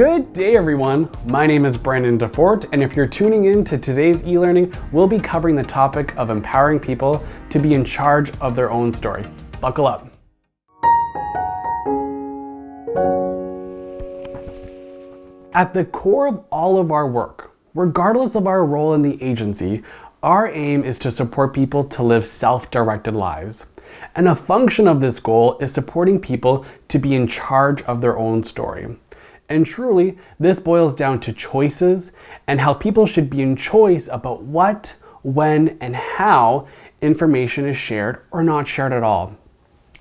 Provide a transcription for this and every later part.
Good day everyone, my name is Branden DeFoort, and if you're tuning in to today's e-learning, we'll be covering the topic of empowering people to be in charge of their own story. Buckle up. At the core of all of our work, regardless of our role in the agency, our aim is to support people to live self-directed lives. And a function of this goal is supporting people to be in charge of their own story. And truly, this boils down to choices and how people should be in choice about what, when, and how information is shared or not shared at all.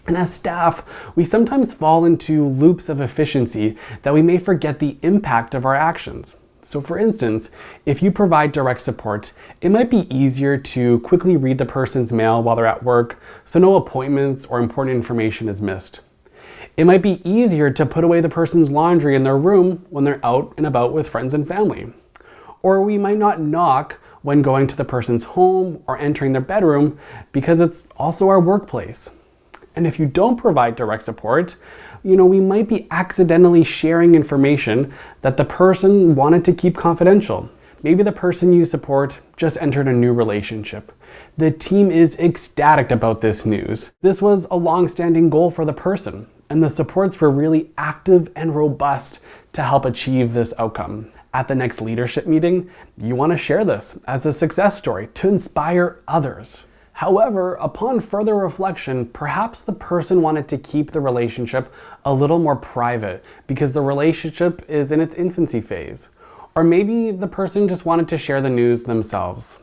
And as staff, we sometimes fall into loops of efficiency that we may forget the impact of our actions. So for instance, if you provide direct support, it might be easier to quickly read the person's mail while they're at work, so no appointments or important information is missed. It might be easier to put away the person's laundry in their room when they're out and about with friends and family. Or we might not knock when going to the person's home or entering their bedroom because it's also our workplace. And if you don't provide direct support, we might be accidentally sharing information that the person wanted to keep confidential. Maybe the person you support just entered a new relationship. The team is ecstatic about this news. This was a long-standing goal for the person, and the supports were really active and robust to help achieve this outcome. At the next leadership meeting, you want to share this as a success story to inspire others. However, upon further reflection, perhaps the person wanted to keep the relationship a little more private because the relationship is in its infancy phase. Or maybe the person just wanted to share the news themselves.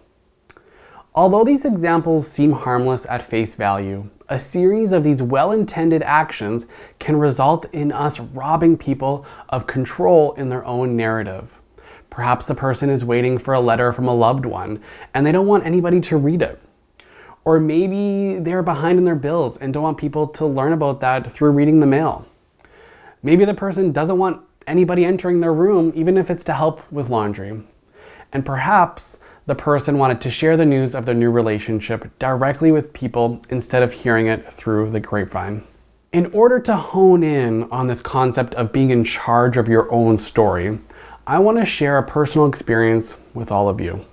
Although these examples seem harmless at face value, a series of these well-intended actions can result in us robbing people of control in their own narrative. Perhaps the person is waiting for a letter from a loved one and they don't want anybody to read it. Or maybe they're behind in their bills and don't want people to learn about that through reading the mail. Maybe the person doesn't want anybody entering their room, even if it's to help with laundry. And perhaps the person wanted to share the news of their new relationship directly with people instead of hearing it through the grapevine. In order to hone in on this concept of being in charge of your own story, I want to share a personal experience with all of you.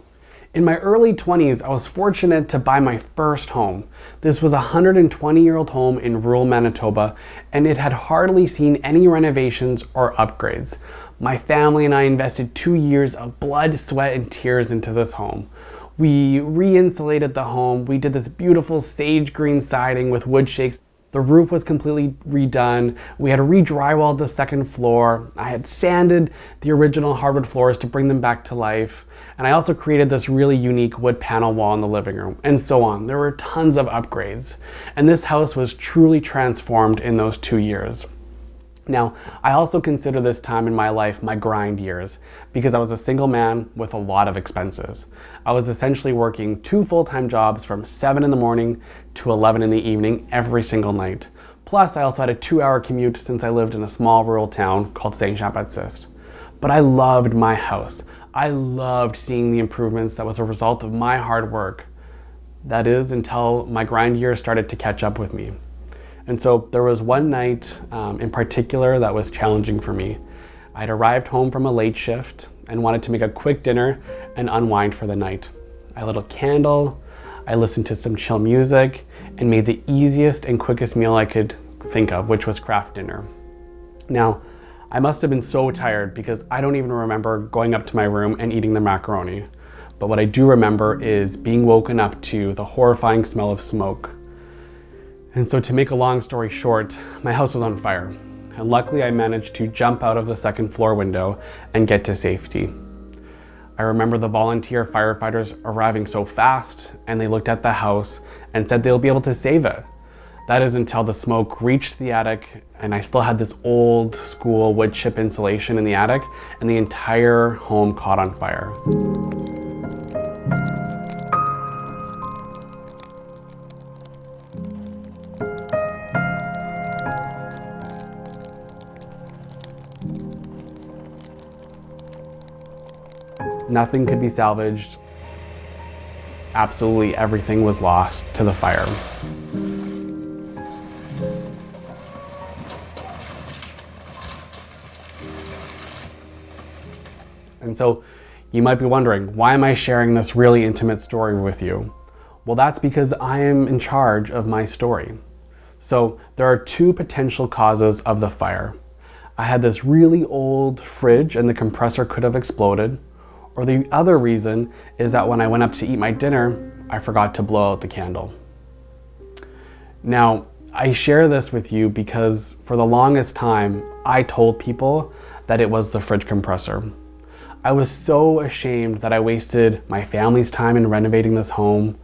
In my early 20s, I was fortunate to buy my first home. This was a 120-year-old home in rural Manitoba, and it had hardly seen any renovations or upgrades. My family and I invested 2 years of blood, sweat, and tears into this home. We re-insulated the home. We did this beautiful sage green siding with wood shakes. The roof was completely redone. We had re-drywalled the second floor. I had sanded the original hardwood floors to bring them back to life. And I also created this really unique wood panel wall in the living room, and so on. There were tons of upgrades. And this house was truly transformed in those 2 years. Now, I also consider this time in my life my grind years because I was a single man with a lot of expenses. I was essentially working 2 full-time jobs from 7 in the morning to 11 in the evening every single night. Plus, I also had a 2-hour commute since I lived in a small rural town called Saint-Jean-Baptiste. But I loved my house. I loved seeing the improvements that was a result of my hard work. That is, until my grind years started to catch up with me. And so there was one night in particular that was challenging for me. I'd arrived home from a late shift and wanted to make a quick dinner and unwind for the night. I lit a candle, I listened to some chill music, and made the easiest and quickest meal I could think of, which was craft dinner. Now, I must have been so tired because I don't even remember going up to my room and eating the macaroni. But what I do remember is being woken up to the horrifying smell of smoke. And so to make a long story short, my house was on fire. And luckily I managed to jump out of the second floor window and get to safety. I remember the volunteer firefighters arriving so fast, and they looked at the house and said they'll be able to save it. That is until the smoke reached the attic, and I still had this old school wood chip insulation in the attic, and the entire home caught on fire. Nothing could be salvaged. Absolutely everything was lost to the fire. And so you might be wondering, why am I sharing this really intimate story with you? Well, that's because I am in charge of my story. So there are two potential causes of the fire. I had this really old fridge and the compressor could have exploded. Or the other reason is that when I went up to eat my dinner, I forgot to blow out the candle. Now, I share this with you because for the longest time, I told people that it was the fridge compressor. I was so ashamed that I wasted my family's time in renovating this home,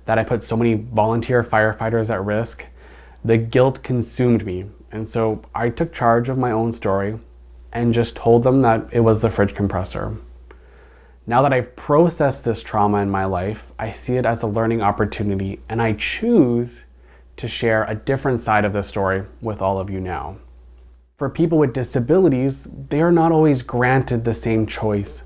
that I put so many volunteer firefighters at risk. The guilt consumed me. And so I took charge of my own story and just told them that it was the fridge compressor. Now that I've processed this trauma in my life, I see it as a learning opportunity, and I choose to share a different side of the story with all of you now. For people with disabilities, they are not always granted the same choice.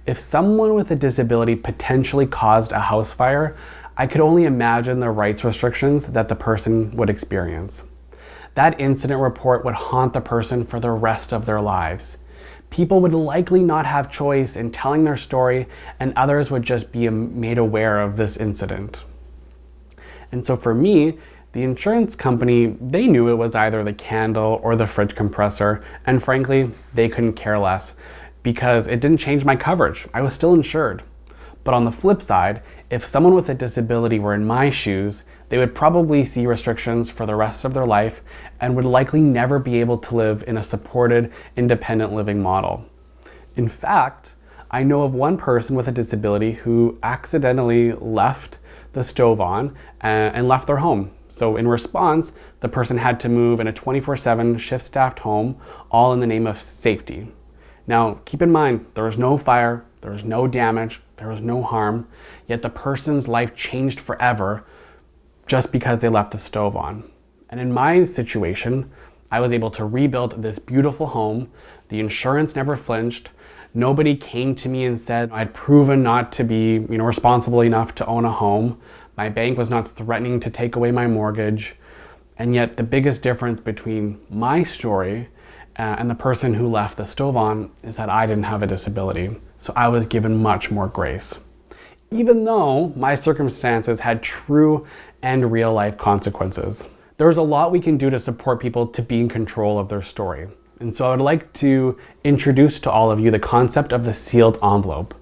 If someone with a disability potentially caused a house fire, I could only imagine the rights restrictions that the person would experience. That incident report would haunt the person for the rest of their lives. People would likely not have choice in telling their story, and others would just be made aware of this incident. And so for me, the insurance company, they knew it was either the candle or the fridge compressor, and frankly, they couldn't care less because it didn't change my coverage. I was still insured. But on the flip side, if someone with a disability were in my shoes, they would probably see restrictions for the rest of their life and would likely never be able to live in a supported, independent living model. In fact, I know of one person with a disability who accidentally left the stove on and left their home. So in response, the person had to move in a 24/7 shift-staffed home, all in the name of safety. Now, keep in mind, there was no fire, there was no damage, there was no harm, yet the person's life changed forever just because they left the stove on. And in my situation, I was able to rebuild this beautiful home. The insurance never flinched. Nobody came to me and said I'd proven not to be, responsible enough to own a home. My bank was not threatening to take away my mortgage. And yet the biggest difference between my story and the person who left the stove on is that I didn't have a disability. So I was given much more grace. Even though my circumstances had true and real life consequences. There's a lot we can do to support people to be in control of their story. And so I would like to introduce to all of you the concept of the sealed envelope.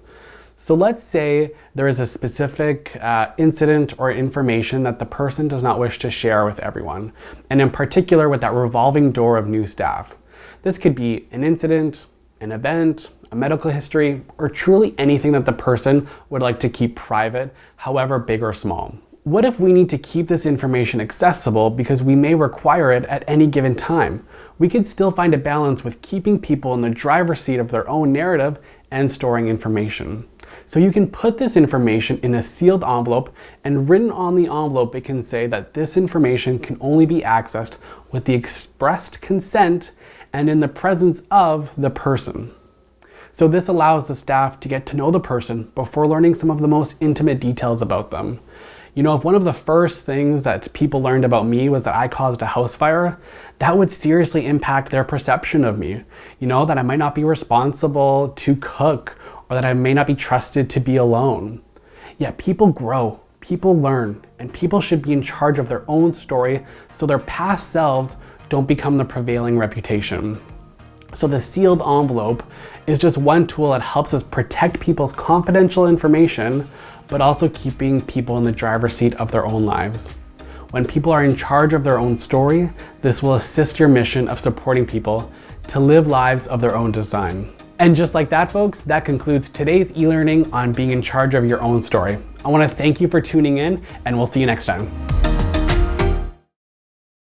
So let's say there is a specific incident or information that the person does not wish to share with everyone, and in particular with that revolving door of new staff. This could be an incident, an event, a medical history, or truly anything that the person would like to keep private, however big or small. What if we need to keep this information accessible because we may require it at any given time? We could still find a balance with keeping people in the driver's seat of their own narrative and storing information. So you can put this information in a sealed envelope, and written on the envelope it can say that this information can only be accessed with the expressed consent and in the presence of the person. So this allows the staff to get to know the person before learning some of the most intimate details about them. If one of the first things that people learned about me was that I caused a house fire, that would seriously impact their perception of me. That I might not be responsible to cook, or that I may not be trusted to be alone. Yet people grow, people learn, and people should be in charge of their own story so their past selves don't become the prevailing reputation. So the sealed envelope is just one tool that helps us protect people's confidential information, but also keeping people in the driver's seat of their own lives. When people are in charge of their own story, this will assist your mission of supporting people to live lives of their own design. And just like that, folks, that concludes today's e-learning on being in charge of your own story. I want to thank you for tuning in, and we'll see you next time.